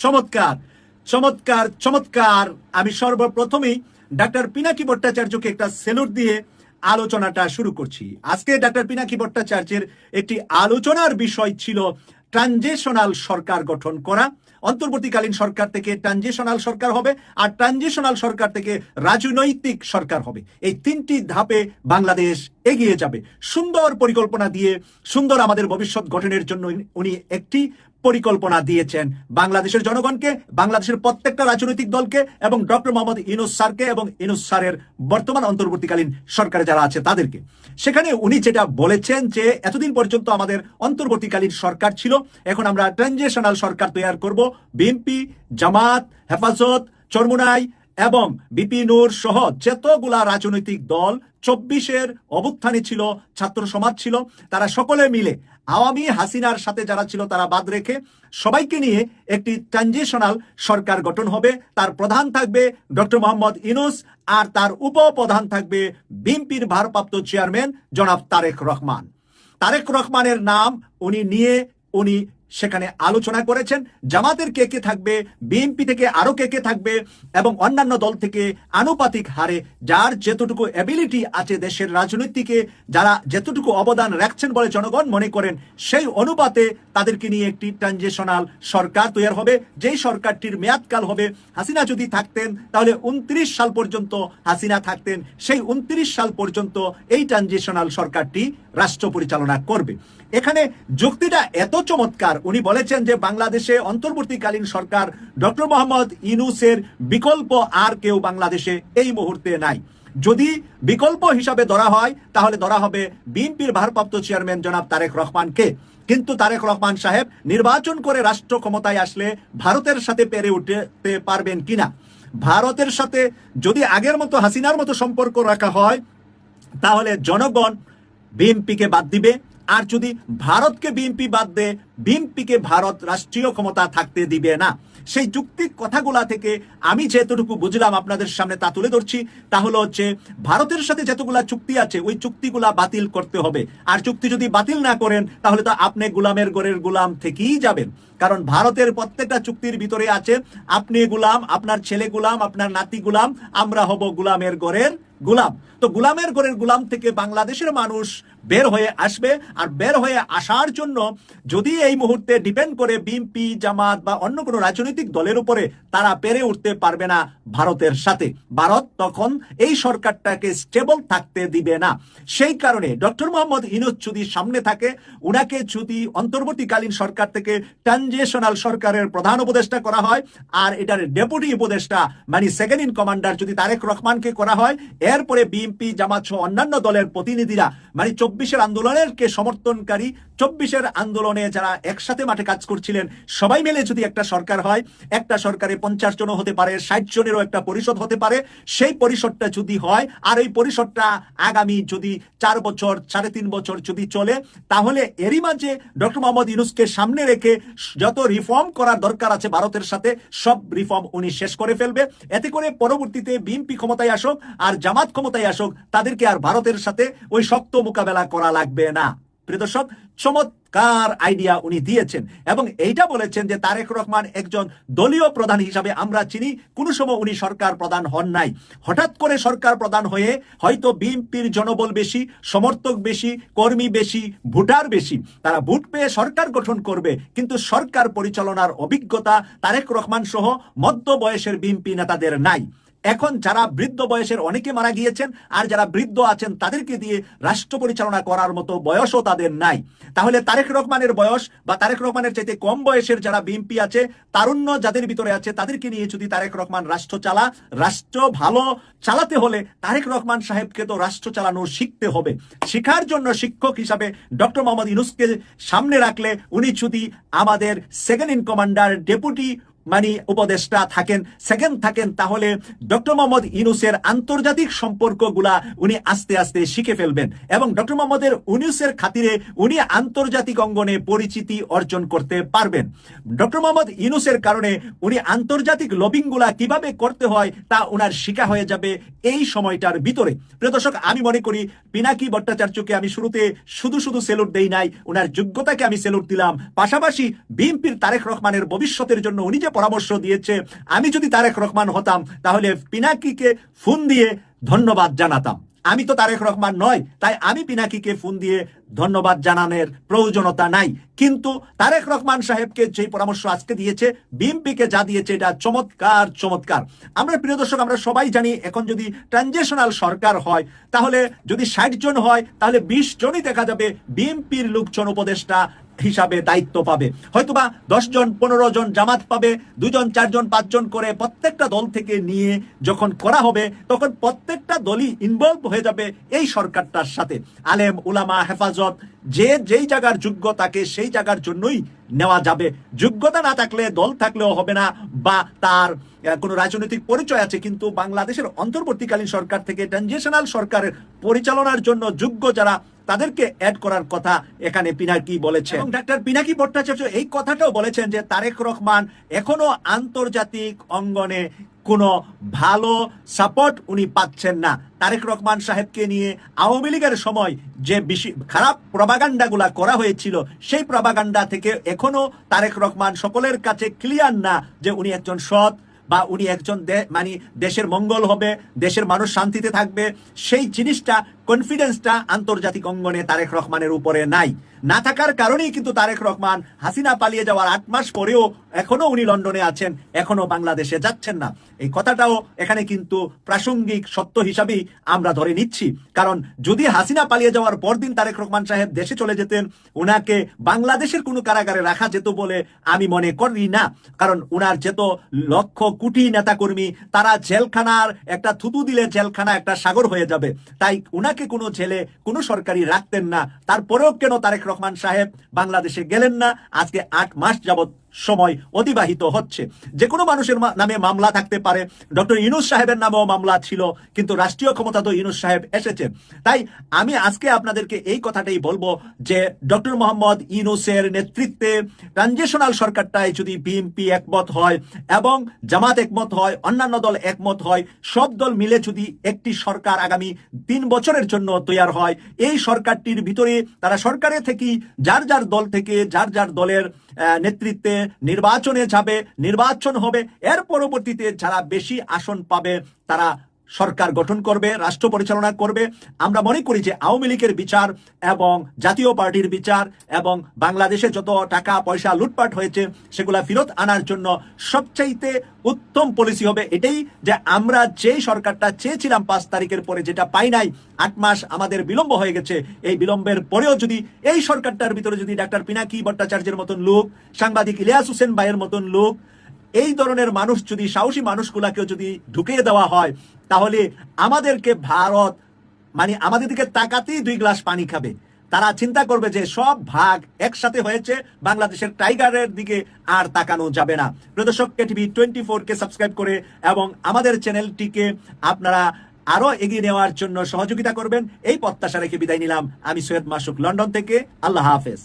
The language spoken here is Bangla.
চমৎকার, চমৎকার, চমৎকার। আমি সর্বপ্রথমেই ডাক্তার পিনাকি ভট্টাচার্যকে একটা সেলুট দিয়ে আলোচনাটা শুরু করছি। আজকে ডাক্তার পিনাকি ভট্টাচার্যের একটি আলোচনার বিষয় ছিল ট্রানজিশনাল সরকার গঠন করা। অন্তর্বর্তীকালীন সরকার থেকে ট্রানজিশনাল সরকার হবে, আর ট্রানজিশনাল সরকার থেকে রাজনৈতিক সরকার হবে। এই তিনটি ধাপে বাংলাদেশ এগিয়ে যাবে। সুন্দর পরিকল্পনা দিয়ে সুন্দর আমাদের ভবিষ্যৎ গঠনের জন্য উনি একটি পরিকল্পনা দিয়েছেন বাংলাদেশের জনগণকে, বাংলাদেশের প্রত্যেকটা রাজনৈতিক দলকে এবং ডক্টর মোহাম্মদ ইউনূস স্যারকে এবং ইউনূস স্যারের বর্তমান অন্তর্বর্তীকালীন সরকারে যারা আছে তাদেরকে। সেখানে উনি যেটা বলেছেন যে এতদিন পর্যন্ত আমাদের অন্তর্বর্তীকালীন সরকার ছিল, এখন আমরা ট্রানজিশনাল সরকার তৈরি করব। বিএনপি, জামাত, হেফাজত, চরমুনাই এবং বিপি নূর সহ যতগুলা রাজনৈতিক দল 24-এর অভ্যুত্থানে ছিল, ছাত্র সমাজ ছিল, তারা সকলে মিলে আওয়ামী হাসিনার সাথে যারা ছিল তারা বাদ রেখে সবাইকে নিয়ে একটি ট্রানজিশনাল সরকার গঠন হবে। তার প্রধান থাকবে ডক্টর মোহাম্মদ ইউনূস, আর তার উপপ্রধান থাকবে বিএনপির ভারপ্রাপ্ত চেয়ারম্যান জনাব তারেক রহমান। তারেক রহমানের নাম উনি সেখানে আলোচনা করেছেন। জামাতের কে কে থাকবে, বিএনপি থেকে আরো কে কে থাকবে এবং অন্যান্য দল থেকে আনুপাতিক হারে যার যতটুকু এবিলিটি আছে দেশের রাজনীতিকে, যারা যতটুকু অবদান রাখছেন বলে জনগণ মনে করেন, সেই অনুপাতে তাদেরকে নিয়ে একটি ট্রানজিশনাল সরকার তৈরি হবে। যেই সরকারটির মেয়াদকাল হবে, হাসিনা যদি থাকতেন তাহলে 29 সাল পর্যন্ত হাসিনা থাকতেন, সেই 29 সাল পর্যন্ত এই ট্রানজিশনাল সরকারটি রাষ্ট্র পরিচালনা করবে। এখানে যুক্তিটা এত চমৎকার, উনি বলেছেন যে বাংলাদেশে অন্তর্বর্তীকালীন সরকার ডক্টর মোহাম্মদ ইউনূসের বিকল্প আর কেউ বাংলাদেশে এই মুহূর্তে নাই। যদি বিকল্প হিসাবে ধরা হয় তাহলে ধরা হবে বিএনপির ভারপ্রাপ্ত চেয়ারম্যান জনাব তারেক রহমানকে। কিন্তু তারেক রহমান সাহেব নির্বাচন করে রাষ্ট্র ক্ষমতায় আসলে ভারতের সাথে পেরে উঠতে পারবেন কিনা, ভারতের সাথে যদি আগের মতো হাসিনার মতো সম্পর্ক রাখা হয় তাহলে জনগণ বিএনপিকে বাদ দিবে, আর যদি ভারতকে বিএনপি বাদ দেয় বিএনপিকে ভারত রাষ্ট্রীয় ক্ষমতা থাকতে দিবে না। সেই যুক্তিক কথাগুলা থেকে আমি যেতটুকু বুঝলাম আপনাদের সামনে তা তুলে ধরছি। তাহলে হচ্ছে ভারতের সাথে যতগুলা চুক্তি আছে ওই চুক্তিগুলা বাতিল করতে হবে, আর চুক্তি যদি বাতিল না করেন তাহলে তো আপনি গোলামের ঘরের গোলাম থেকেই যাবেন। কারণ ভারতের প্রত্যেকটা চুক্তির ভিতরে আছে আপনি গোলাম, আপনার ছেলে গোলাম, আপনার নাতি গোলাম, আমরা হব গোলামের ঘরের গোলাম। তো গোলামের ঘরের গোলাম থেকে বাংলাদেশের মানুষ বের হয়ে আসবে, আর বের হয়ে আসার জন্য যদি এই মুহূর্তে ডিপেন্ড করে বিএনপি, জামাত বা অন্য কোনো রাজনৈতিক দলের উপরে, তারা পেরে উঠতে পারবে না ভারতের সাথে। ভারত তখন এই সরকারটাকে স্টেবল থাকতে দিবে না। সেই কারণে ডক্টর মোহাম্মদ ইউনূস যদি সামনে থাকে, উনাকে যদি অন্তর্বর্তীকালীন সরকার থেকে ট্রানজিশনাল সরকারের প্রধান উপদেষ্টা করা হয়, আর এটার ডেপুটি উপদেষ্টা মানে সেকেন্ড ইন কমান্ডার যদি তারেক রহমানকে করা হয়, এরপরে বিএনপি, জামাত সহ অন্যান্য দলের প্রতিনিধিরা মানে 24-এর আন্দোলনের কে সমর্থনকারী, 24-এর আন্দোলনে যারা একসাথে মাঠে কাজ করছিলেন, সবাই মিলে যদি একটা সরকার হয়, একটা সরকারে 50 জনও হতে পারে, 60 জনেরও একটা পরিষদ হতে পারে। সেই পরিষদটা যদি হয়, আর এই পরিষদটা আগামী যদি 4 বছর 3.5 বছর যদি চলে, তাহলে এরই মাঝে ডক্টর মোহাম্মদ ইউনূসকে সামনে রেখে যত রিফর্ম করার দরকার আছে ভারতের সাথে, সব রিফর্ম উনি শেষ করে ফেলবে। এতে করে পরবর্তীতে বিএনপি ক্ষমতায় আসুক আর জামাত ক্ষমতায় আসুক, তাদেরকে আর ভারতের সাথে ওই শক্ত মোকাবেলা করা লাগবে না। প্রিয় দর্শক, চমৎকার আইডিয়া উনি দিয়েছেন এবং এইটা বলেছেন যে তারেক রহমান একজন দলীয় প্রধান হিসাবে আমরা চিনি, কোনো সময় উনি সরকার প্রধান হন নাই। হঠাৎ করে সরকার প্রধান হয়ে হয়তো বিএনপির জনবল বেশি, সমর্থক বেশি, কর্মী বেশি, ভোটার বেশি, তারা ভোট পেয়ে সরকার গঠন করবে, কিন্তু সরকার পরিচালনার অভিজ্ঞতা তারেক রহমান সহ মধ্য বয়সের বিএনপি নেতাদের নাই। এখন যারা বৃদ্ধ বয়সের অনেকে মারা গিয়েছেন, আর যারা বৃদ্ধ আছেন তাদেরকে দিয়ে রাষ্ট্র পরিচালনা করার মতো বয়সও তাদের নাই। তাহলে তারেক রহমানের বয়স বা তারেক রহমানের চাইতে কম বয়সের যারা বিএনপি আছে, তারুণ্য যাদের ভিতরে আছে, তাদেরকে নিয়ে যদি তারেক রহমান রাষ্ট্র ভালো চালাতে হলে তারেক রহমান সাহেবকে তো রাষ্ট্র চালানো শিখতে হবে। শেখার জন্য শিক্ষক হিসাবে ডক্টর মোহাম্মদ ইউনূসকে সামনে রাখলে উনি যদি আমাদের সেকেন্ড ইন কমান্ডার, ডেপুটি মানে উপদেষ্টা থাকেন, সেকেন্ড থাকেন, তাহলে ডক্টর মোহাম্মদ ইউনূসের আন্তর্জাতিক সম্পর্কগুলা উনি আস্তে আস্তে শিখে ফেলবেন এবং ডক্টর মোহাম্মদের ইউনূসের খাতিরে উনি আন্তর্জাতিক অঙ্গনে পরিচিতি অর্জন করতে পারবেন। ডক্টর মোহাম্মদ ইউনূসের কারণে উনি আন্তর্জাতিক লবিংগুলা কিভাবে করতে হয় তা উনার শিখা হয়ে যাবে এই সময়টার ভিতরে। প্রিয় দর্শক, আমি মনে করি পিনাকি ভট্টাচার্যকে আমি শুরুতে শুধু শুধু সেলুট দেই নাই, উনার যোগ্যতাকে আমি সেলুট দিলাম। পাশাপাশি বিএনপির তারেক রহমানের ভবিষ্যতের জন্য উনি যে পরামর্শ দিয়েছে, আমি যদি তারেক রহমান হতাম তাহলে পিনাকিকে ফোন দিয়ে ধন্যবাদ জানাতাম। আমি তো তারেক রহমান নয়, তাই আমি পিনাকিকে ফোন দিয়ে ধন্যবাদ জানানোর প্রয়োজনতা নাই। কিন্তু তারেক রহমান সাহেবকে যে পরামর্শ আজকে দিয়েছে, বিএনপিকে যা দিয়েছে, এটা চমৎকার চমৎকার। আমরা প্রিয় দর্শক, আমরা সবাই জানি এখন যদি ট্রানজিশনাল সরকার হয়, তাহলে যদি 60 জন হয়, তাহলে 20 জনই দেখা যাবে বিএনপির লোকজন উপদেষ্টা হিসাবে দায়িত্ব পাবে। হয়তোবা 10 জন 15 জন জামাত পাবে, 2 জন 4 জন 5 জন করে প্রত্যেকটা দল থেকে নিয়ে যখন করা হবে, তখন প্রত্যেকটা দলই ইনভলভ হয়ে যাবে এই সরকারটার সাথে। আলেম উলামা হেফাজত যে যেই জায়গার যোগ্য তাকে সেই জায়গার জন্যই নেওয়া যাবে। যোগ্যতা না থাকলে দল থাকলেও হবে না, বা তার কোনো রাজনৈতিক পরিচয় আছে কিন্তু বাংলাদেশের অন্তর্বর্তীকালীন সরকার থেকে ট্রানজিশনাল সরকারের পরিচালনার জন্য যোগ্য যারা, তাদেরকে অ্যাড করার কথা এখানে পিনাকি বলেছেন। এবং ডাক্তার পিনাকি ভট্টাচার্য এই কথাটাও বলেছেন যে তারেক রহমান এখনো আন্তর্জাতিক অঙ্গনে কোনো ভালো সাপোর্ট উনি পাচ্ছেন না। তারেক রহমান সাহেবকে নিয়ে আওয়ামী লীগের সময় যে বেশি খারাপ প্রপাগান্ডাগুলা করা হয়েছিল, সেই প্রপাগান্ডা থেকে এখনো তারেক রহমান সকলের কাছে ক্লিয়ার না যে উনি একজন সৎ, বা উনি একজন মানে দেশের মঙ্গল হবে, দেশের মানুষ শান্তিতে থাকবে। সেই জিনিসটা, কনফিডেন্সটা আন্তর্জাতিক অঙ্গনে তারেক রহমানের উপরে নাই। না থাকার কারণেই কিন্তু তারেক রহমান হাসিনা পালিয়ে যাওয়ার 8 মাস পরেও এখনো উনি লন্ডনে আছেন, এখনো বাংলাদেশে যাচ্ছেন না। এই কথাটাও এখানে কিন্তু প্রাসঙ্গিক সত্য হিসাবেই আমরা ধরে নিচ্ছি। কারণ যদি হাসিনা পালিয়ে যাওয়ার পরদিন তারেক রহমান সাহেব দেশে চলে যেতেন, উনাকে বাংলাদেশের কোনো কারাগারে রাখা যেত বলে আমি মনে করি না। কারণ উনার যেত লক্ষ কোটি নেতাকর্মী, তারা জেলখানার একটা থুতু দিলে জেলখানা একটা সাগর হয়ে যাবে। তাই উনাকে কোনো জেলে কোনো সরকারি রাখতেন না। তারপরেও কেন তারেক রহমান সাহেব বাংলাদেশে গেলেন না? আজকে 8 মাস যাবত সময় অতিবাহিত হচ্ছে। যে কোনো মানুষের নামে মামলা থাকতে পারে, ডক্টর ইউনূস সাহেবের নামেও মামলা ছিল, কিন্তু রাষ্ট্রীয় ক্ষমতা তো ইউনূস সাহেব এসেছেন। তাই আমি আজকে আপনাদেরকে এই কথাটাই বলবো যে ডক্টর মোহাম্মদ ইউনূসের নেতৃত্বে ট্রানজিশনাল সরকারটায় যদি বিএনপি একমত হয় এবং জামাত একমত হয়, অন্যান্য দল একমত হয়, সব দল মিলে যদি একটি সরকার আগামী 3 বছরের জন্য তৈরি হয়, এই সরকারটির ভিতরে তারা সরকারে থেকে যার যার দল থেকে যার যার দলের নেতৃত্বে নির্বাচনে যাবে, নির্বাচন হবে, এর পরবর্তীতে যারা বেশি আসন পাবে তারা সরকার গঠন করবে, রাষ্ট্র পরিচালনা করবে। আমরা মনে করি যে আওয়ামী লীগের বিচার এবং জাতীয় পার্টির বিচার এবং বাংলাদেশে যত টাকা পয়সা লুটপাট হয়েছে সেগুলা ফেরত আনার জন্য সবচাইতে উত্তম পলিসি হবে এটাই, যে আমরা যেই সরকারটা চেয়েছিলাম 5 তারিখের পরে, যেটা পাই নাই, 8 মাস আমাদের বিলম্ব হয়ে গেছে। এই বিলম্বের পরেও যদি এই সরকারটার ভিতরে যদি ডাক্তার পিনাকি ভট্টাচার্যের মতন লোক, সাংবাদিক ইলিয়াস হোসেন ভাইয়ের মতন লোক, এই ধরনের মানুষ যদি, সাহসী মানুষগুলাকেও যদি ঢুকিয়ে দেওয়া হয়, তাহলে আমাদেরকে ভারত মানে আমাদের দিকে তাকাতেই 2 গ্লাস পানি খাবে। তারা চিন্তা করবে যে সব ভাগ একসাথে হয়েছে, বাংলাদেশের টাইগারের দিকে আর তাকানো যাবে না। প্রদর্শক কেটিভি 24 কে সাবস্ক্রাইব করে এবং আমাদের চ্যানেলটিকে আপনারা আরো এগিয়ে নেওয়ার জন্য সহযোগিতা করবেন, এই প্রত্যাশা রেখে বিদায় নিলাম। আমি সৈয়দ মাসুক, লন্ডন থেকে। আল্লাহ হাফেজ।